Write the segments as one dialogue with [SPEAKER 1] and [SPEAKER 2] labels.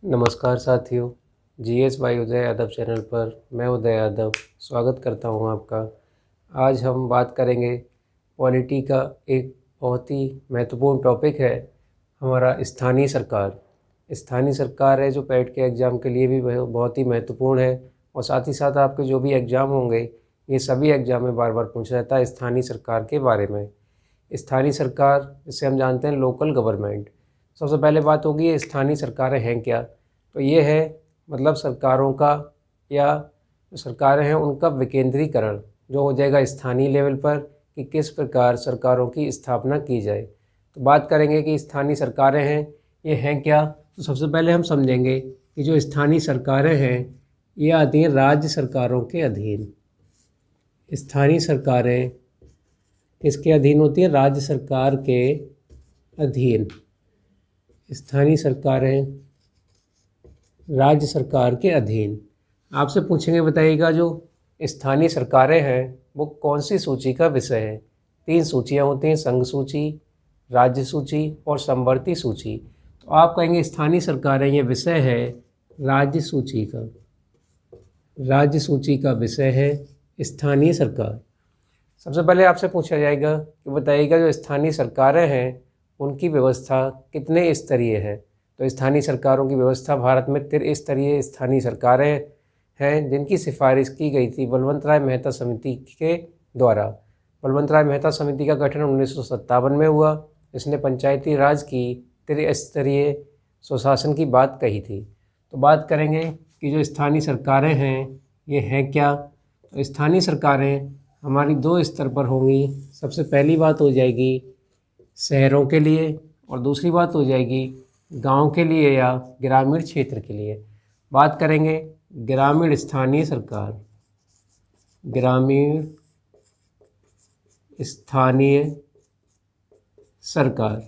[SPEAKER 1] नमस्कार साथियों। GS bye उदय Yadav channel पर मैं उदय यादव स्वागत करता हूं आपका। आज हम बात करेंगे पॉलिटी का एक बहुत ही महत्वपूर्ण टॉपिक है हमारा स्थानीय सरकार। स्थानीय सरकार है जो पैट के एग्ज़ाम के लिए भी बहुत ही महत्वपूर्ण है और साथ ही साथ आपके जो भी एग्ज़ाम होंगे ये सभी एग्ज़ाम में बार बार पूछा जाता है स्थानीय सरकार के बारे में। स्थानीय सरकार जिसे हम जानते हैं लोकल गवर्नमेंट। सबसे पहले बात होगी ये स्थानीय सरकारें हैं क्या। तो ये है मतलब सरकारों का या जो सरकारें हैं उनका विकेंद्रीकरण जो हो जाएगा स्थानीय लेवल पर कि किस प्रकार सरकारों की स्थापना की जाए। तो बात करेंगे कि स्थानीय सरकारें हैं ये हैं क्या। तो सबसे पहले हम समझेंगे कि जो स्थानीय सरकारें हैं ये आती हैं राज्य सरकारों के अधीन। स्थानीय सरकारें किसके अधीन होती हैं? राज्य सरकार के अधीन। स्थानीय सरकारें राज्य सरकार के अधीन। आपसे पूछेंगे बताइएगा जो स्थानीय सरकारें हैं वो कौन सी सूची का विषय है। 3 सूचियाँ होती हैं, संघ सूची, राज्य सूची और समवर्ती सूची। तो आप कहेंगे स्थानीय सरकारें ये विषय है राज्य सूची का। राज्य सूची का विषय है स्थानीय सरकार। सबसे पहले आपसे पूछा जाएगा कि बताइएगा जो स्थानीय सरकारें हैं उनकी व्यवस्था कितने स्तरीय है। तो स्थानीय सरकारों की व्यवस्था भारत में त्रिस्तरीय स्थानीय सरकारें हैं जिनकी सिफारिश की गई थी बलवंत राय मेहता समिति के द्वारा। बलवंत राय मेहता समिति का गठन 1957 में हुआ। इसने पंचायती राज की त्रिस्तरीय सुशासन की बात कही थी। तो बात करेंगे कि जो स्थानीय सरकारें हैं ये हैं क्या। तो स्थानीय सरकारें हमारी 2 स्तर पर होंगी। सबसे पहली बात हो जाएगी शहरों के लिए और दूसरी बात हो जाएगी गांव के लिए या ग्रामीण क्षेत्र के लिए। बात करेंगे ग्रामीण स्थानीय सरकार। ग्रामीण स्थानीय सरकार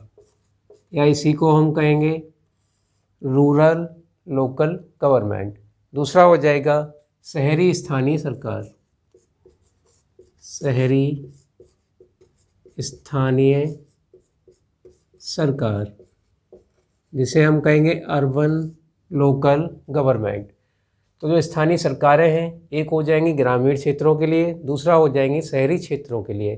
[SPEAKER 1] या इसी को हम कहेंगे रूरल लोकल गवर्नमेंट। दूसरा हो जाएगा शहरी स्थानीय सरकार। शहरी स्थानीय सरकार जिसे हम कहेंगे अर्बन लोकल गवर्नमेंट। तो जो स्थानीय सरकारें हैं एक हो जाएंगी ग्रामीण क्षेत्रों के लिए, दूसरा हो जाएंगी शहरी क्षेत्रों के लिए।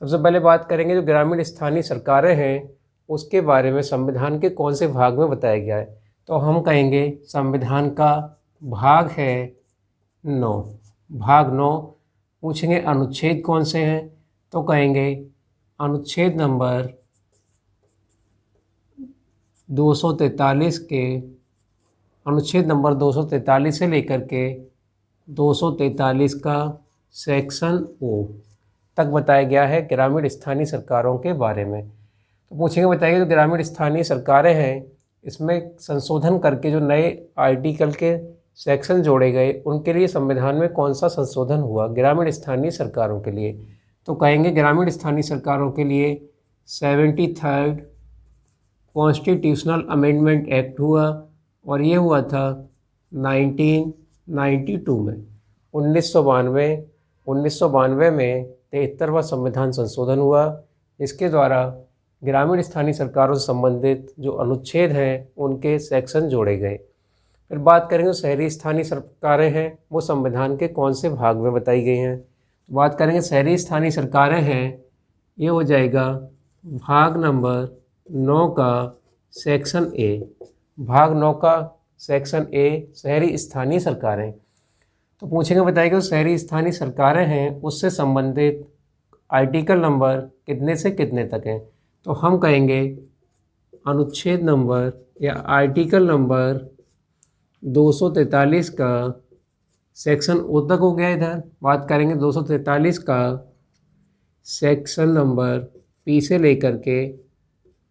[SPEAKER 1] सबसे पहले बात करेंगे जो ग्रामीण स्थानीय सरकारें हैं उसके बारे में संविधान के कौन से भाग में बताया गया है। तो हम कहेंगे संविधान का भाग है 9। भाग 9। पूछेंगे अनुच्छेद कौन से हैं तो कहेंगे अनुच्छेद नंबर 243 के अनुच्छेद नंबर 243 से लेकर के 243 का सेक्शन ओ तक बताया गया है ग्रामीण स्थानीय सरकारों के बारे में। तो पूछेंगे बताइए जो ग्रामीण स्थानीय सरकारें हैं इसमें संशोधन करके जो नए आर्टिकल के सेक्शन जोड़े गए उनके लिए संविधान में कौन सा संशोधन हुआ ग्रामीण स्थानीय सरकारों के लिए। तो कहेंगे ग्रामीण स्थानीय सरकारों के लिए 73rd कॉन्स्टिट्यूशनल अमेंडमेंट एक्ट हुआ और ये हुआ था 1992 में। 1992 में 73वां संविधान संशोधन हुआ। इसके द्वारा ग्रामीण स्थानीय सरकारों से संबंधित जो अनुच्छेद हैं उनके सेक्शन जोड़े गए। फिर बात करेंगे शहरी स्थानीय सरकारें हैं वो संविधान के कौन से भाग में बताई गई हैं। तो बात करेंगे शहरी स्थानीय सरकारें हैं ये हो जाएगा भाग नंबर 9 का सेक्शन ए। भाग 9 का सेक्शन ए शहरी स्थानीय सरकारें। तो पूछेंगे बताइएगा शहरी स्थानीय सरकारें हैं उससे संबंधित आर्टिकल नंबर कितने से कितने तक हैं। तो हम कहेंगे अनुच्छेद नंबर या आर्टिकल नंबर 243 का सेक्शन ओ तक हो गया। इधर बात करेंगे 243 का सेक्शन नंबर पी से लेकर के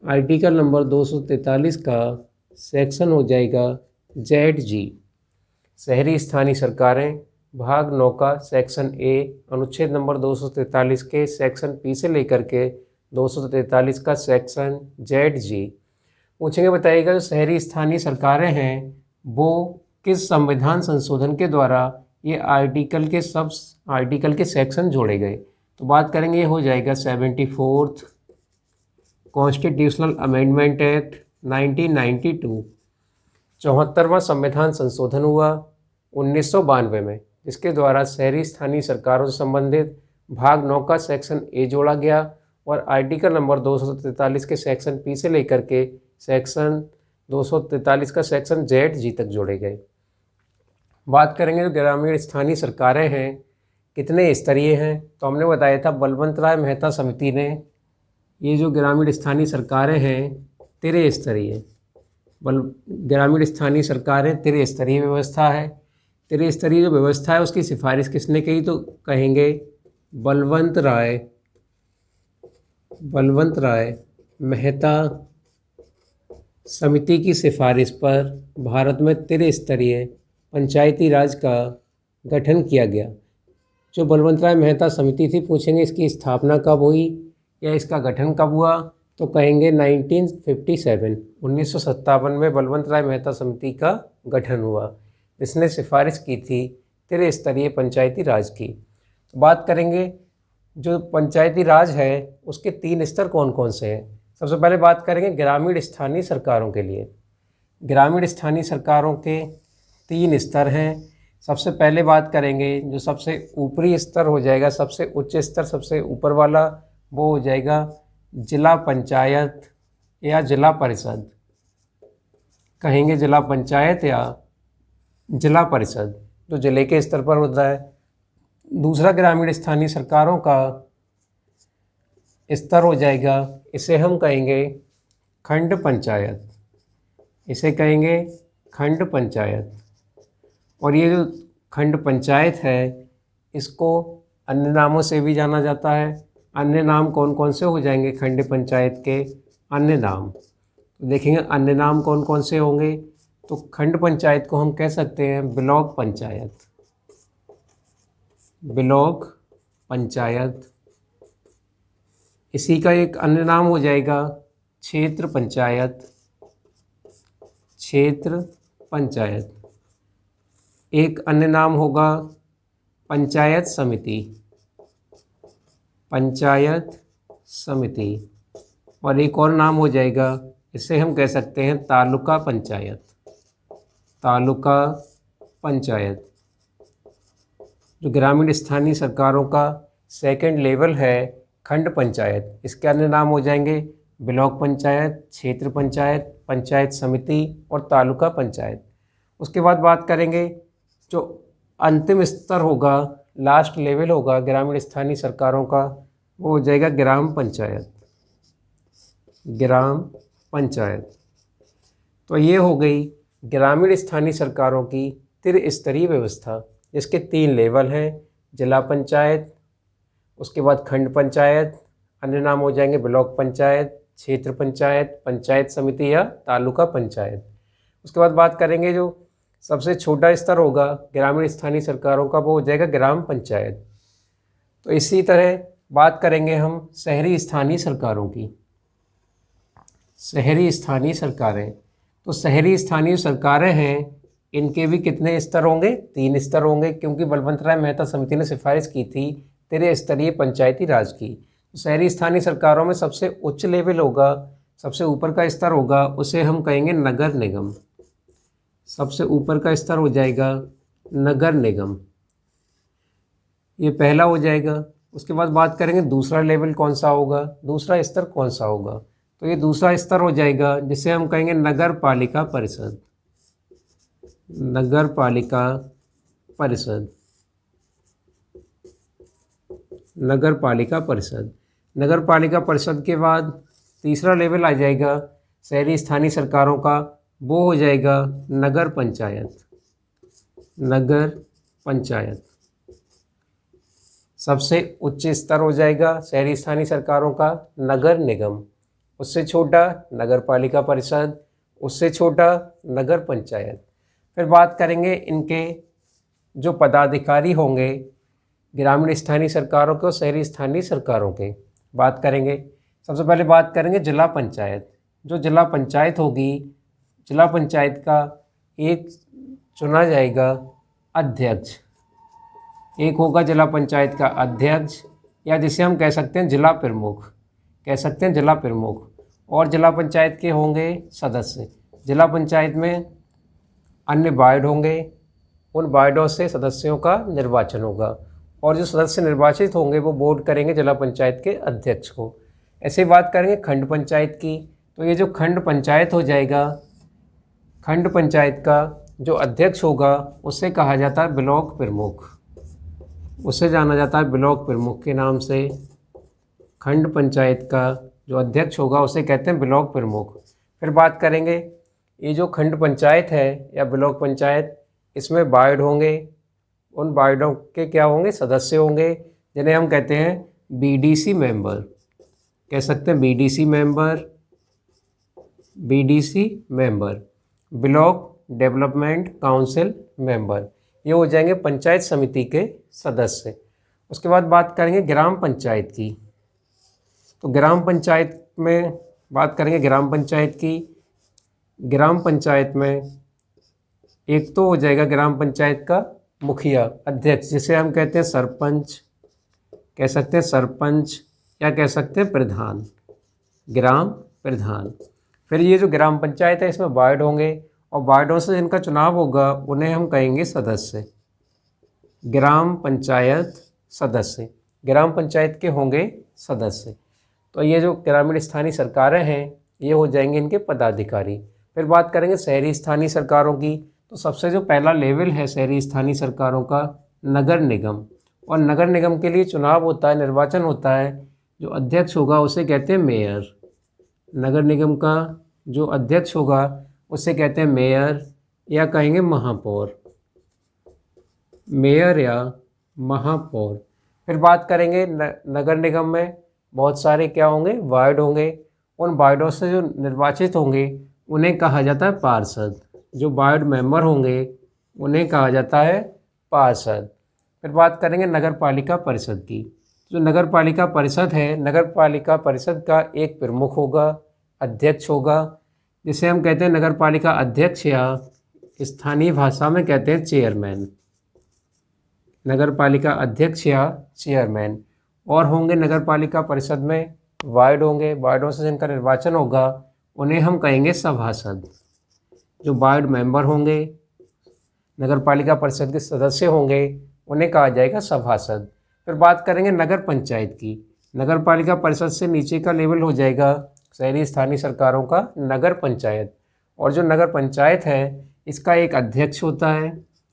[SPEAKER 1] आर्टिकल नंबर 243 का सेक्शन हो जाएगा जेड जी। शहरी स्थानीय सरकारें भाग 9 का सेक्शन ए अनुच्छेद नंबर 243 के सेक्शन पी से लेकर के 243 का सेक्शन जेड जी। पूछेंगे बताइएगा जो शहरी स्थानीय सरकारें हैं वो किस संविधान संशोधन के द्वारा ये आर्टिकल के सेक्शन जोड़े गए। तो बात करेंगे ये हो जाएगा 74th कॉन्स्टिट्यूशनल अमेंडमेंट एक्ट 1992। 74वां संविधान संशोधन हुआ 1992 में, जिसके द्वारा शहरी स्थानीय सरकारों से संबंधित भाग 9 का सेक्शन ए जोड़ा गया और आर्टिकल नंबर 243 के सेक्शन पी से लेकर के सेक्शन 243 का सेक्शन जेड जी तक जोड़े गए। बात करेंगे जो ग्रामीण स्थानीय सरकारें हैं कितने स्तरीय हैं, तो हमने बताया था बलवंत राय मेहता समिति ने ये जो ग्रामीण स्थानीय सरकारें हैं त्रिस्तरीय, ग्रामीण स्थानीय सरकारें त्रिस्तरीय व्यवस्था है। त्रिस्तरीय जो व्यवस्था है उसकी सिफारिश किसने की, तो कहेंगे बलवंत राय मेहता समिति की सिफारिश पर भारत में त्रिस्तरीय पंचायती राज का गठन किया गया। जो बलवंत राय मेहता समिति थी, पूछेंगे इसकी स्थापना कब हुई या इसका गठन कब हुआ, तो कहेंगे 1957 में बलवंत राय मेहता समिति का गठन हुआ, इसने सिफारिश की थी त्रिस्तरीय पंचायती राज की। तो बात करेंगे जो पंचायती राज है उसके 3 स्तर कौन कौन से हैं। सबसे पहले बात करेंगे ग्रामीण स्थानीय सरकारों के लिए। ग्रामीण स्थानीय सरकारों के 3 स्तर हैं। सबसे पहले बात करेंगे जो सबसे ऊपरी स्तर हो जाएगा, सबसे उच्च स्तर, सबसे ऊपर वाला, वो हो जाएगा जिला पंचायत या जिला परिषद, कहेंगे जिला पंचायत या जिला परिषद, जो जिले के स्तर पर होता है। दूसरा ग्रामीण स्थानीय सरकारों का स्तर हो जाएगा, इसे हम कहेंगे खंड पंचायत, इसे कहेंगे खंड पंचायत। और ये जो खंड पंचायत है इसको अन्य नामों से भी जाना जाता है। अन्य नाम कौन कौन से हो जाएंगे खंड पंचायत के अन्य नाम, तो देखेंगे अन्य नाम कौन कौन से होंगे। तो खंड पंचायत को हम कह सकते हैं ब्लॉक पंचायत, ब्लॉक पंचायत। इसी का एक अन्य नाम हो जाएगा क्षेत्र पंचायत, क्षेत्र पंचायत। एक अन्य नाम होगा पंचायत समिति, पंचायत समिति। और एक और नाम हो जाएगा, इसे हम कह सकते हैं तालुका पंचायत, तालुका पंचायत। जो ग्रामीण स्थानीय सरकारों का सेकंड लेवल है खंड पंचायत, इसके अन्य नाम हो जाएंगे ब्लॉक पंचायत, क्षेत्र पंचायत, पंचायत समिति और तालुका पंचायत। उसके बाद बात करेंगे जो अंतिम स्तर होगा, लास्ट लेवल होगा ग्रामीण स्थानीय सरकारों का, वो हो जाएगा ग्राम पंचायत, ग्राम पंचायत। तो ये हो गई ग्रामीण स्थानीय सरकारों की त्रिस्तरीय व्यवस्था, जिसके 3 लेवल हैं, जिला पंचायत, उसके बाद खंड पंचायत, अन्य नाम हो जाएंगे ब्लॉक पंचायत, क्षेत्र पंचायत, पंचायत समिति या तालुका पंचायत। उसके बाद बात करेंगे जो सबसे छोटा स्तर होगा ग्रामीण स्थानीय सरकारों का, वो हो जाएगा ग्राम पंचायत। तो इसी तरह बात करेंगे हम शहरी स्थानीय सरकारों की। शहरी स्थानीय सरकारें, तो शहरी स्थानीय सरकारें हैं, इनके भी कितने स्तर होंगे, 3 स्तर होंगे, क्योंकि बलवंत राय मेहता समिति ने सिफारिश की थी त्रिस्तरीय पंचायती राज की। तो शहरी स्थानीय सरकारों में सबसे उच्च लेवल होगा, सबसे ऊपर का स्तर होगा, उसे हम कहेंगे नगर निगम, सबसे ऊपर का स्तर हो जाएगा नगर निगम, ये पहला हो जाएगा। उसके बाद बात करेंगे दूसरा लेवल कौन सा होगा, दूसरा स्तर कौन सा होगा, तो ये दूसरा स्तर हो जाएगा जिसे हम कहेंगे नगर पालिका परिषद, नगर पालिका परिषद, नगर पालिका परिषद। नगर पालिका परिषद के बाद तीसरा लेवल आ जाएगा शहरी स्थानीय सरकारों का, वो हो जाएगा नगर पंचायत, नगर पंचायत। सबसे उच्च स्तर हो जाएगा शहरी स्थानीय सरकारों का नगर निगम, उससे छोटा नगर पालिका परिषद, उससे छोटा नगर पंचायत। फिर बात करेंगे इनके जो पदाधिकारी होंगे ग्रामीण स्थानीय सरकारों के और शहरी स्थानीय सरकारों के, बात करेंगे। सबसे पहले बात करेंगे जिला पंचायत। जो जिला पंचायत होगी, जिला पंचायत का एक चुना जाएगा अध्यक्ष, एक होगा जिला पंचायत का अध्यक्ष, या जिसे हम कह सकते हैं जिला प्रमुख, कह सकते हैं जिला प्रमुख। और जिला पंचायत के होंगे सदस्य। जिला पंचायत में अन्य वार्ड होंगे, उन वार्डों से सदस्यों का निर्वाचन होगा और जो सदस्य निर्वाचित होंगे वो वोट करेंगे जिला पंचायत के अध्यक्ष को। ऐसे बात करेंगे खंड पंचायत की, तो ये जो खंड पंचायत हो जाएगा, खंड पंचायत का जो अध्यक्ष होगा उसे कहा जाता है ब्लॉक प्रमुख, उसे जाना जाता है ब्लॉक प्रमुख के नाम से। खंड पंचायत का जो अध्यक्ष होगा उसे कहते हैं ब्लॉक प्रमुख। फिर बात करेंगे ये जो खंड पंचायत है या ब्लॉक पंचायत, इसमें वार्ड होंगे, उन वार्डों के क्या होंगे, सदस्य होंगे, जिन्हें हम कहते हैं बीडीसी मेंबर, कह सकते हैं BDC member, BDC member, block development council member, ये हो जाएंगे पंचायत समिति के सदस्य। उसके बाद बात करेंगे ग्राम पंचायत की, तो ग्राम पंचायत में बात करेंगे ग्राम पंचायत की। ग्राम पंचायत में एक तो हो जाएगा ग्राम पंचायत का मुखिया, अध्यक्ष, जिसे हम कहते हैं सरपंच, कह सकते हैं सरपंच या कह सकते हैं प्रधान, ग्राम प्रधान। फिर ये जो ग्राम पंचायत है इसमें वार्ड होंगे और वार्डों से जिनका चुनाव होगा उन्हें हम कहेंगे सदस्य, ग्राम पंचायत सदस्य, ग्राम पंचायत के होंगे सदस्य। तो ये जो ग्रामीण स्थानीय सरकारें हैं ये हो जाएंगे इनके पदाधिकारी। फिर बात करेंगे शहरी स्थानीय सरकारों की, तो सबसे जो पहला लेवल है शहरी स्थानीय सरकारों का, नगर निगम, और नगर निगम के लिए चुनाव होता है, निर्वाचन होता है, जो अध्यक्ष होगा उसे कहते हैं मेयर। नगर निगम का जो अध्यक्ष होगा उसे कहते हैं मेयर या कहेंगे महापौर, मेयर या महापौर। फिर बात करेंगे नगर निगम में बहुत सारे क्या होंगे, वार्ड होंगे, उन वार्डों से जो निर्वाचित होंगे उन्हें कहा जाता है पार्षद, जो वार्ड मेंबर होंगे उन्हें कहा जाता है पार्षद। फिर बात करेंगे नगर पालिका परिषद की, जो नगर पालिका परिषद है, नगर पालिका परिषद का एक प्रमुख होगा, अध्यक्ष होगा, जिसे हम कहते हैं नगर पालिका अध्यक्ष या स्थानीय भाषा में कहते हैं चेयरमैन, नगर पालिका अध्यक्ष या चेयरमैन। और होंगे नगर पालिका परिषद में वार्ड होंगे, वार्डों से जिनका निर्वाचन होगा उन्हें हम कहेंगे सभासद, जो वार्ड मेंबर होंगे, नगर पालिका परिषद के सदस्य होंगे उन्हें कहा जाएगा सभासद। फिर बात करेंगे नगर पंचायत की, नगर पालिका परिषद से नीचे का लेवल हो जाएगा शहरी स्थानीय सरकारों का नगर पंचायत, और जो नगर पंचायत है इसका एक अध्यक्ष होता है,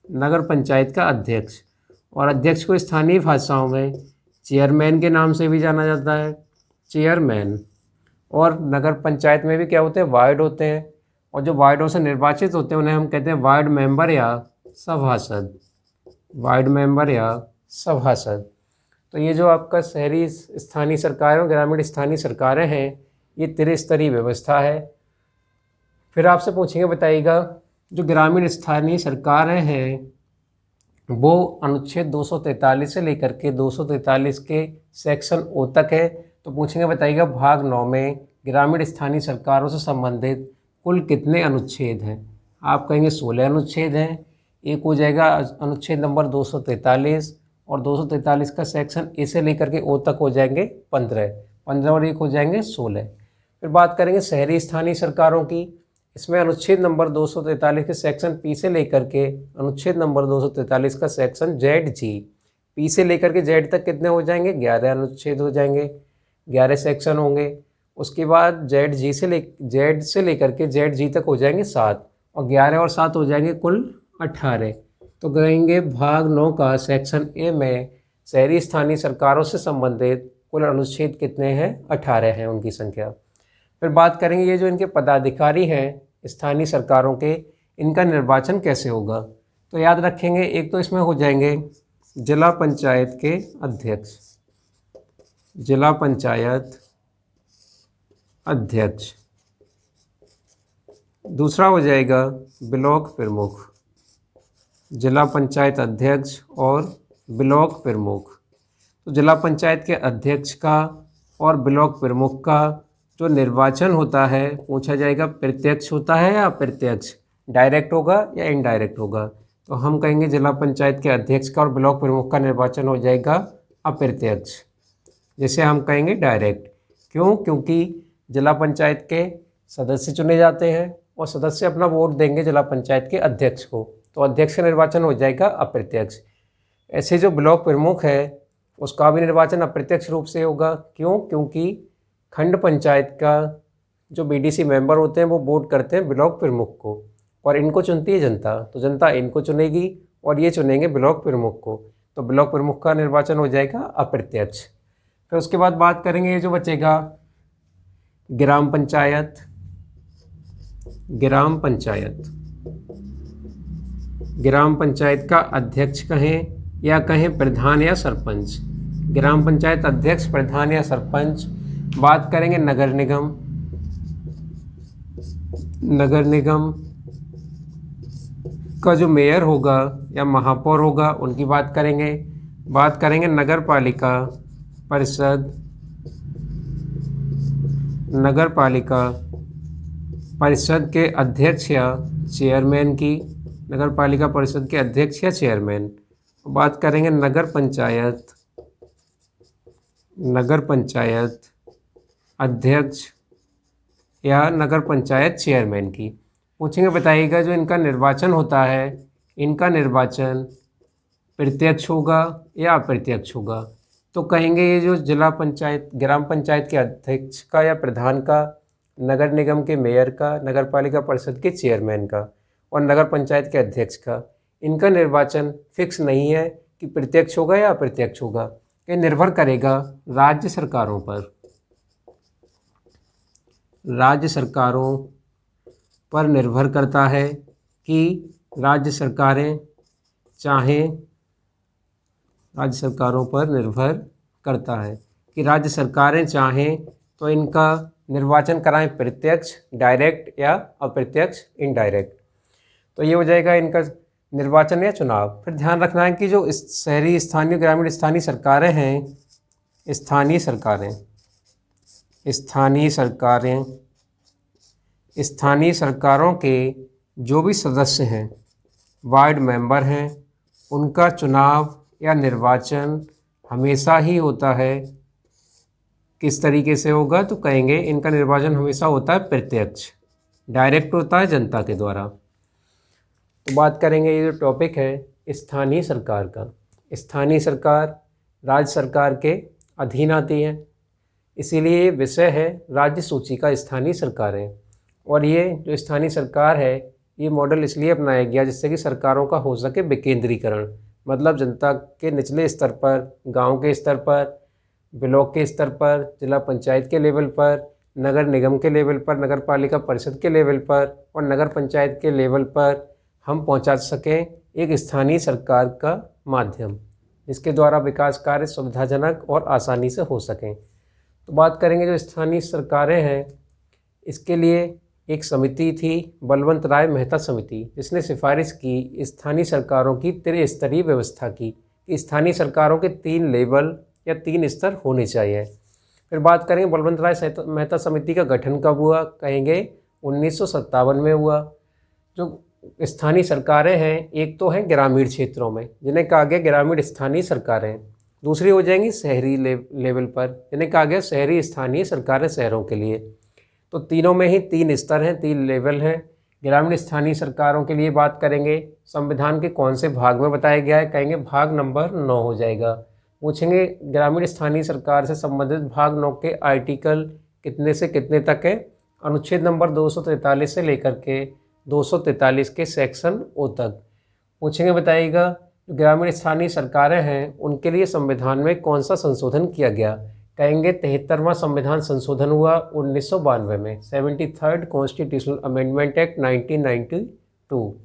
[SPEAKER 1] नगर पंचायत का अध्यक्ष, और अध्यक्ष को स्थानीय भाषाओं में चेयरमैन के नाम से भी जाना जाता है, चेयरमैन। और नगर पंचायत में भी क्या होते हैं, वार्ड होते हैं, और जो वार्डों से निर्वाचित होते हैं उन्हें हम कहते हैं वार्ड मेंबर या सभासद, वार्ड मेंबर या सभासद। तो ये जो आपका शहरी स्थानीय सरकारें और ग्रामीण स्थानीय सरकारें हैं ये त्रिस्तरीय व्यवस्था है। फिर आपसे पूछेंगे बताइएगा जो ग्रामीण स्थानीय सरकारें हैं वो अनुच्छेद 243 से लेकर के 243 के सेक्शन ओ तक है, तो पूछेंगे बताइएगा भाग 9 में ग्रामीण स्थानीय सरकारों से संबंधित कुल कितने अनुच्छेद हैं। आप कहेंगे 16 अनुच्छेद हैं। एक हो जाएगा अनुच्छेद नंबर 243 और 243 का सेक्शन ए से लेकर के ओ तक हो जाएंगे 15 और एक हो जाएंगे 16। फिर बात करेंगे शहरी स्थानीय सरकारों की, इसमें अनुच्छेद नंबर 243 के सेक्शन पी से लेकर के अनुच्छेद नंबर 243 का सेक्शन जेड जी, पी से लेकर के जेड तक कितने हो जाएंगे, 11 अनुच्छेद हो जाएंगे, 11 सेक्शन होंगे। उसके बाद जेड से लेकर के जेड जी तक हो जाएंगे 7, और 11 और 7 हो जाएंगे कुल 18। तो कहेंगे भाग 9 का सेक्शन ए में शहरी स्थानीय सरकारों से संबंधित कुल अनुच्छेद कितने हैं, 18 हैं उनकी संख्या। फिर बात करेंगे ये जो इनके पदाधिकारी हैं स्थानीय सरकारों के, इनका निर्वाचन कैसे होगा। तो याद रखेंगे एक तो इसमें हो जाएंगे जिला पंचायत के अध्यक्ष, जिला पंचायत अध्यक्ष, दूसरा हो जाएगा ब्लॉक प्रमुख, जिला पंचायत अध्यक्ष और ब्लॉक प्रमुख। तो जिला पंचायत के अध्यक्ष का और ब्लॉक प्रमुख का जो निर्वाचन होता है पूछा जाएगा प्रत्यक्ष होता है या अप्रत्यक्ष, डायरेक्ट होगा या इनडायरेक्ट होगा। तो हम कहेंगे जिला पंचायत के अध्यक्ष का और ब्लॉक प्रमुख का निर्वाचन हो जाएगा अप्रत्यक्ष, जिसे हम कहेंगे डायरेक्ट। क्यों? क्योंकि जिला पंचायत के सदस्य चुने जाते हैं और सदस्य अपना वोट देंगे जिला पंचायत के अध्यक्ष को, तो अध्यक्ष का निर्वाचन हो जाएगा अप्रत्यक्ष। ऐसे जो ब्लॉक प्रमुख है उसका भी निर्वाचन अप्रत्यक्ष रूप से होगा। क्यों? क्योंकि खंड पंचायत का जो बीडीसी मेंबर होते हैं वो वोट करते हैं ब्लॉक प्रमुख को, और इनको चुनती है जनता, तो जनता इनको चुनेगी और ये चुनेंगे ब्लॉक प्रमुख को, तो ब्लॉक प्रमुख का निर्वाचन हो जाएगा अप्रत्यक्ष। फिर उसके बाद बात करेंगे ये जो बचेगा ग्राम पंचायत। ग्राम पंचायत, ग्राम पंचायत का अध्यक्ष कहें या कहें प्रधान या सरपंच। ग्राम पंचायत अध्यक्ष, प्रधान या सरपंच। बात करेंगे नगर निगम। नगर निगम का जो मेयर होगा या महापौर होगा उनकी बात करेंगे। बात करेंगे नगर पालिका परिषद। नगर पालिका परिषद के अध्यक्ष या चेयरमैन की। नगर पालिका परिषद के अध्यक्ष या चेयरमैन। बात करेंगे नगर पंचायत। नगर पंचायत अध्यक्ष या नगर पंचायत चेयरमैन की। पूछेंगे बताइएगा जो इनका निर्वाचन होता है, इनका निर्वाचन प्रत्यक्ष होगा या अप्रत्यक्ष होगा। तो कहेंगे ये जो जिला पंचायत, ग्राम पंचायत के अध्यक्ष का या प्रधान का, नगर निगम के मेयर का, नगर पालिका परिषद के चेयरमैन का और नगर पंचायत के अध्यक्ष का, इनका निर्वाचन फिक्स नहीं है कि प्रत्यक्ष होगा या अप्रत्यक्ष होगा। ये निर्भर करेगा राज्य सरकारों पर। राज्य सरकारों पर निर्भर करता है कि राज्य सरकारें चाहें, राज्य सरकारों पर निर्भर करता है कि राज्य सरकारें चाहें तो इनका निर्वाचन कराएं प्रत्यक्ष डायरेक्ट या अप्रत्यक्ष इनडायरेक्ट। तो ये हो जाएगा इनका निर्वाचन या चुनाव। फिर ध्यान रखना है कि जो शहरी, स्थानीय, ग्रामीण स्थानीय सरकारें हैं, स्थानीय सरकारें, स्थानीय सरकारें, स्थानीय सरकारों के जो भी सदस्य हैं, वार्ड मेंबर हैं, उनका चुनाव या निर्वाचन हमेशा ही होता है। किस तरीके से होगा? तो कहेंगे इनका निर्वाचन हमेशा होता है प्रत्यक्ष, डायरेक्ट होता है जनता के द्वारा। तो बात करेंगे ये जो टॉपिक है स्थानीय सरकार का। स्थानीय सरकार राज्य सरकार के अधीन आती है, इसीलिए ये विषय है राज्य सूची का स्थानीय सरकारें। और ये जो स्थानीय सरकार है ये मॉडल इसलिए अपनाया गया जिससे कि सरकारों का हो सके विकेंद्रीकरण, मतलब जनता के निचले स्तर पर, गांव के स्तर पर, ब्लॉक के स्तर पर, जिला पंचायत के लेवल पर, नगर निगम के लेवल पर, नगर पालिका परिषद के लेवल पर और नगर पंचायत के लेवल पर हम पहुंचा सकें एक स्थानीय सरकार का माध्यम, जिसके द्वारा विकास कार्य सुविधाजनक और आसानी से हो सकें। तो बात करेंगे जो स्थानीय सरकारें हैं, इसके लिए एक समिति थी, बलवंत राय मेहता समिति, जिसने सिफारिश की स्थानीय सरकारों की त्रिस्तरीय व्यवस्था की कि स्थानीय सरकारों के 3 लेवल या 3 स्तर होने चाहिए। फिर बात करेंगे बलवंत राय मेहता समिति का गठन कब हुआ? कहेंगे 1957 में हुआ। जो स्थानीय सरकारें हैं, एक तो हैं ग्रामीण क्षेत्रों में जिन्हें कहा गया ग्रामीण स्थानीय सरकारें, दूसरी हो जाएंगी शहरी लेवल पर जिन्हें कहा गया शहरी स्थानीय सरकारें शहरों के लिए। तो तीनों में ही 3 स्तर हैं, 3 लेवल हैं। ग्रामीण स्थानीय सरकारों के लिए बात करेंगे संविधान के कौन से भाग में बताया गया है? कहेंगे भाग नंबर 9 हो जाएगा। पूछेंगे ग्रामीण स्थानीय सरकार से संबंधित भाग 9 के आर्टिकल कितने से कितने तक है? अनुच्छेद नंबर 243 से लेकर के 243 के सेक्शन ओ तक। पूछेंगे बताइएगा जो ग्रामीण स्थानीय सरकारें हैं उनके लिए संविधान में कौन सा संशोधन किया गया? कहेंगे 73वां संविधान संशोधन हुआ 1992 में, 73rd कॉन्स्टिट्यूशनल अमेंडमेंट एक्ट 1992। तो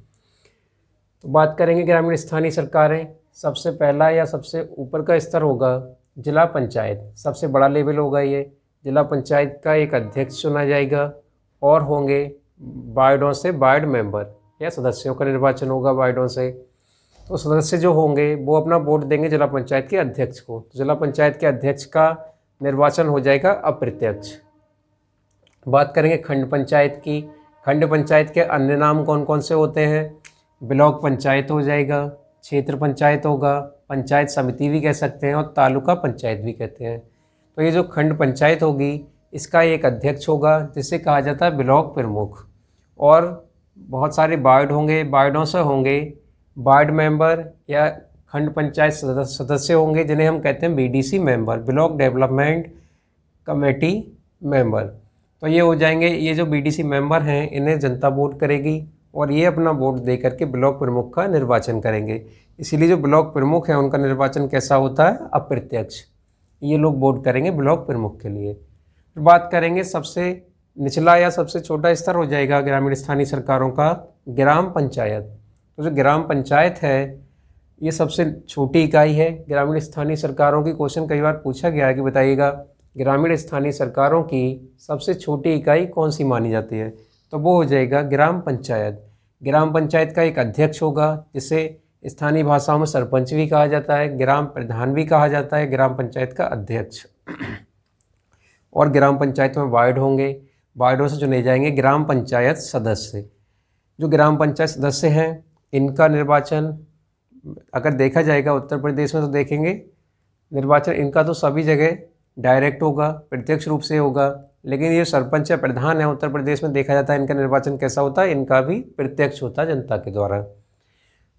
[SPEAKER 1] बात करेंगे ग्रामीण स्थानीय सरकारें, सबसे पहला या सबसे ऊपर का स्तर होगा जिला पंचायत, सबसे बड़ा लेवल होगा ये। जिला पंचायत का एक अध्यक्ष चुना जाएगा और होंगे वार्डों से वार्ड मेंबर या सदस्यों का निर्वाचन होगा वार्डों से। तो सदस्य जो होंगे वो अपना वोट देंगे जिला पंचायत के अध्यक्ष को। तो जिला पंचायत के अध्यक्ष का निर्वाचन हो जाएगा अप्रत्यक्ष। बात करेंगे खंड पंचायत की। खंड पंचायत के अन्य नाम कौन कौन से होते हैं? ब्लॉक पंचायत हो जाएगा, क्षेत्र पंचायत होगा, पंचायत समिति भी कह सकते हैं और तालुका पंचायत भी कहते हैं। तो ये जो खंड पंचायत होगी इसका एक अध्यक्ष होगा जिसे कहा जाता है ब्लॉक प्रमुख, और बहुत सारे वार्ड होंगे, वार्डों से होंगे, वार्ड मेंबर या खंड पंचायत सदस्य होंगे जिन्हें हम कहते हैं BDC member, block development committee member. तो ये हो जाएंगे, ये जो बीडीसी मेंबर हैं इन्हें जनता वोट करेगी और ये अपना वोट दे करके ब्लॉक प्रमुख का निर्वाचन करेंगे। इसीलिए जो ब्लॉक प्रमुख है उनका निर्वाचन कैसा होता है? अप्रत्यक्ष। ये लोग वोट करेंगे ब्लॉक प्रमुख के लिए। फिर बात करेंगे सबसे निचला या सबसे छोटा स्तर हो जाएगा ग्रामीण स्थानीय सरकारों का ग्राम पंचायत। तो जो ग्राम पंचायत है ये सबसे छोटी इकाई है ग्रामीण स्थानीय सरकारों की। क्वेश्चन कई बार पूछा गया है कि बताइएगा ग्रामीण स्थानीय सरकारों की सबसे छोटी इकाई कौन सी मानी जाती है? तो वो हो जाएगा ग्राम पंचायत। ग्राम पंचायत का एक अध्यक्ष होगा जिसे स्थानीय भाषाओं में सरपंच भी कहा जाता है, ग्राम प्रधान भी कहा जाता है, ग्राम पंचायत का अध्यक्ष। और ग्राम पंचायत में वार्ड होंगे, वार्डों से चुने जाएंगे ग्राम पंचायत सदस्य। जो ग्राम पंचायत सदस्य हैं इनका निर्वाचन अगर देखा जाएगा उत्तर प्रदेश में तो देखेंगे निर्वाचन इनका तो सभी जगह डायरेक्ट होगा, प्रत्यक्ष रूप से होगा, लेकिन ये सरपंच या प्रधान है उत्तर प्रदेश में देखा जाता है इनका निर्वाचन कैसा होता है? इनका भी प्रत्यक्ष होता है जनता के द्वारा।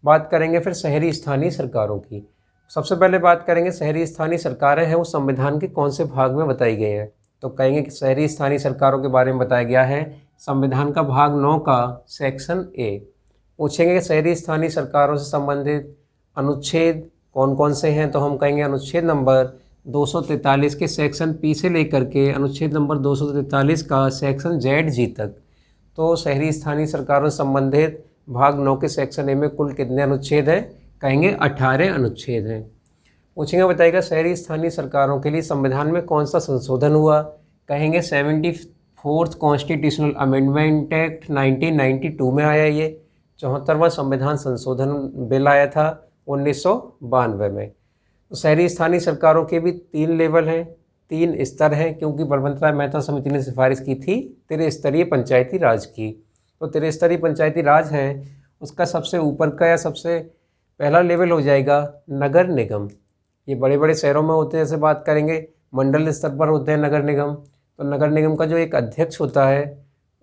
[SPEAKER 1] बात करेंगे फिर शहरी स्थानीय सरकारों की। सबसे पहले बात करेंगे शहरी स्थानीय सरकारें हैं वो संविधान के कौन से भाग में बताई गई हैं? तो कहेंगे कि शहरी स्थानीय सरकारों के बारे में बताया गया है संविधान का भाग 9 का सेक्शन ए। पूछेंगे कि शहरी स्थानीय सरकारों से संबंधित अनुच्छेद कौन कौन से हैं? तो हम कहेंगे अनुच्छेद नंबर 243 के सेक्शन पी से लेकर के अनुच्छेद नंबर 243 का सेक्शन जेड जी तक। तो शहरी स्थानीय सरकारों से संबंधित भाग 9 के सेक्शन ए में कुल कितने अनुच्छेद हैं? कहेंगे 18 अनुच्छेद हैं। पूछेंगे बताइएगा शहरी स्थानीय सरकारों के लिए संविधान में कौन सा संशोधन हुआ? कहेंगे 74th कॉन्स्टिट्यूशनल अमेंडमेंट एक्ट 1992 में आया। ये 74वां संविधान संशोधन बिल आया था 1992 में। तो शहरी स्थानीय सरकारों के भी 3 लेवल हैं, 3 स्तर हैं, क्योंकि बलवंत राय मेहता समिति ने सिफारिश की थी त्रिस्तरीय पंचायती राज की। तो त्रिस्तरीय पंचायती राज है उसका सबसे ऊपर का या सबसे पहला लेवल हो जाएगा नगर निगम। ये बड़े बड़े शहरों में होते हैं, जैसे बात करेंगे मंडल स्तर पर होते हैं नगर निगम। तो नगर निगम का जो एक अध्यक्ष होता है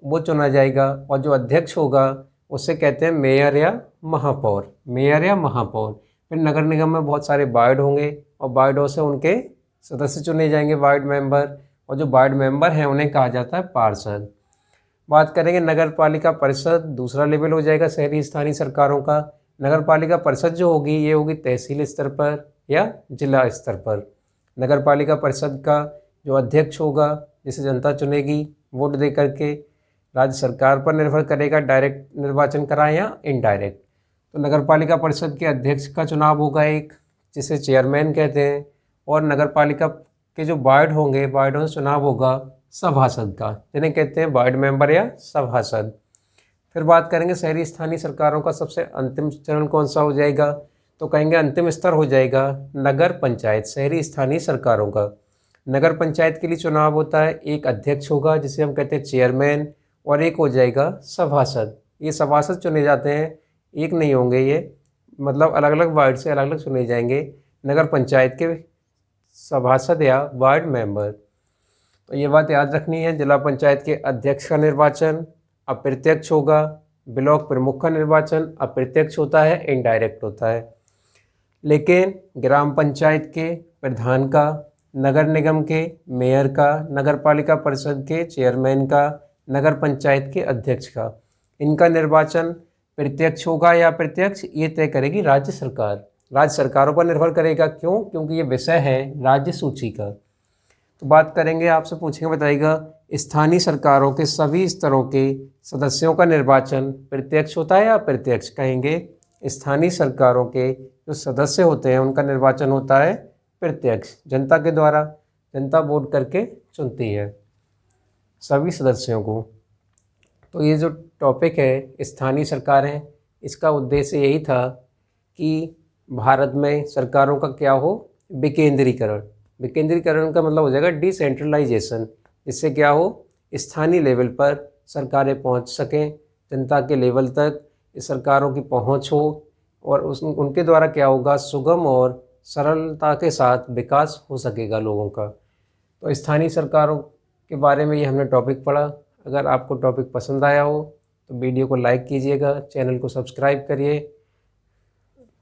[SPEAKER 1] वो चुना जाएगा और जो अध्यक्ष होगा उससे कहते हैं मेयर या महापौर, मेयर या महापौर। फिर नगर निगम में बहुत सारे वार्ड होंगे और वार्डों से उनके सदस्य चुने जाएंगे, वार्ड मेंबर, और जो वार्ड मेंबर हैं उन्हें कहा जाता है पार्षद। बात करेंगे नगर पालिका परिषद, दूसरा लेवल हो जाएगा शहरी स्थानीय सरकारों का। नगर पालिका परिषद जो होगी ये होगी तहसील स्तर पर या जिला स्तर पर। नगर पालिका परिषद का जो अध्यक्ष होगा जिसे जनता चुनेगी वोट दे करके, राज्य सरकार पर निर्भर करेगा डायरेक्ट निर्वाचन कराएं या इनडायरेक्ट। तो नगर पालिका परिषद के अध्यक्ष का चुनाव होगा एक, जिसे चेयरमैन कहते हैं, और नगर पालिका के जो वार्ड होंगे वार्डों से चुनाव होगा सभासद का, जिन्हें कहते हैं वार्ड मेंबर या सभासद। फिर बात करेंगे शहरी स्थानीय सरकारों का सबसे अंतिम चरण कौन सा हो जाएगा? तो कहेंगे अंतिम स्तर हो जाएगा नगर पंचायत, शहरी स्थानीय सरकारों का। नगर पंचायत के लिए चुनाव होता है, एक अध्यक्ष होगा जिसे हम कहते हैं चेयरमैन, और एक हो जाएगा सभासद। ये सभासद चुने जाते हैं, एक नहीं होंगे ये, मतलब अलग अलग वार्ड से अलग अलग चुने जाएंगे नगर पंचायत के सभासद या वार्ड मेंबर। तो ये बात याद रखनी है। जिला पंचायत के अध्यक्ष का निर्वाचन अप्रत्यक्ष होगा, ब्लॉक प्रमुख का निर्वाचन अप्रत्यक्ष होता है, इनडायरेक्ट होता है। लेकिन ग्राम पंचायत के प्रधान का, नगर निगम के मेयर का, नगर पालिका परिषद के चेयरमैन का, नगर पंचायत के अध्यक्ष का, इनका निर्वाचन प्रत्यक्ष होगा या अप्रत्यक्ष ये तय करेगी राज्य सरकार। राज्य सरकारों पर निर्भर करेगा। क्यों? क्योंकि ये विषय है राज्य सूची का। तो बात करेंगे, आपसे पूछेंगे बताइएगा स्थानीय सरकारों के सभी स्तरों के सदस्यों का निर्वाचन प्रत्यक्ष होता है या अप्रत्यक्ष? कहेंगे स्थानीय सरकारों के जो सदस्य होते हैं उनका निर्वाचन होता है प्रत्यक्ष, जनता के द्वारा। जनता वोट करके चुनती है सभी सदस्यों को। तो ये जो टॉपिक है स्थानीय सरकारें, इसका उद्देश्य यही था कि भारत में सरकारों का क्या हो? विकेंद्रीकरण। विकेंद्रीकरण का मतलब हो जाएगा डिसेंट्रलाइजेशन, जिससे क्या हो स्थानीय लेवल पर सरकारें पहुंच सकें, जनता के लेवल तक इस सरकारों की पहुंच हो, और उनके द्वारा क्या होगा सुगम और सरलता के साथ विकास हो सकेगा लोगों का। तो स्थानीय सरकारों के बारे में ये हमने टॉपिक पढ़ा। अगर आपको टॉपिक पसंद आया हो तो वीडियो को लाइक कीजिएगा, चैनल को सब्सक्राइब करिए।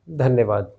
[SPEAKER 1] धन्यवाद।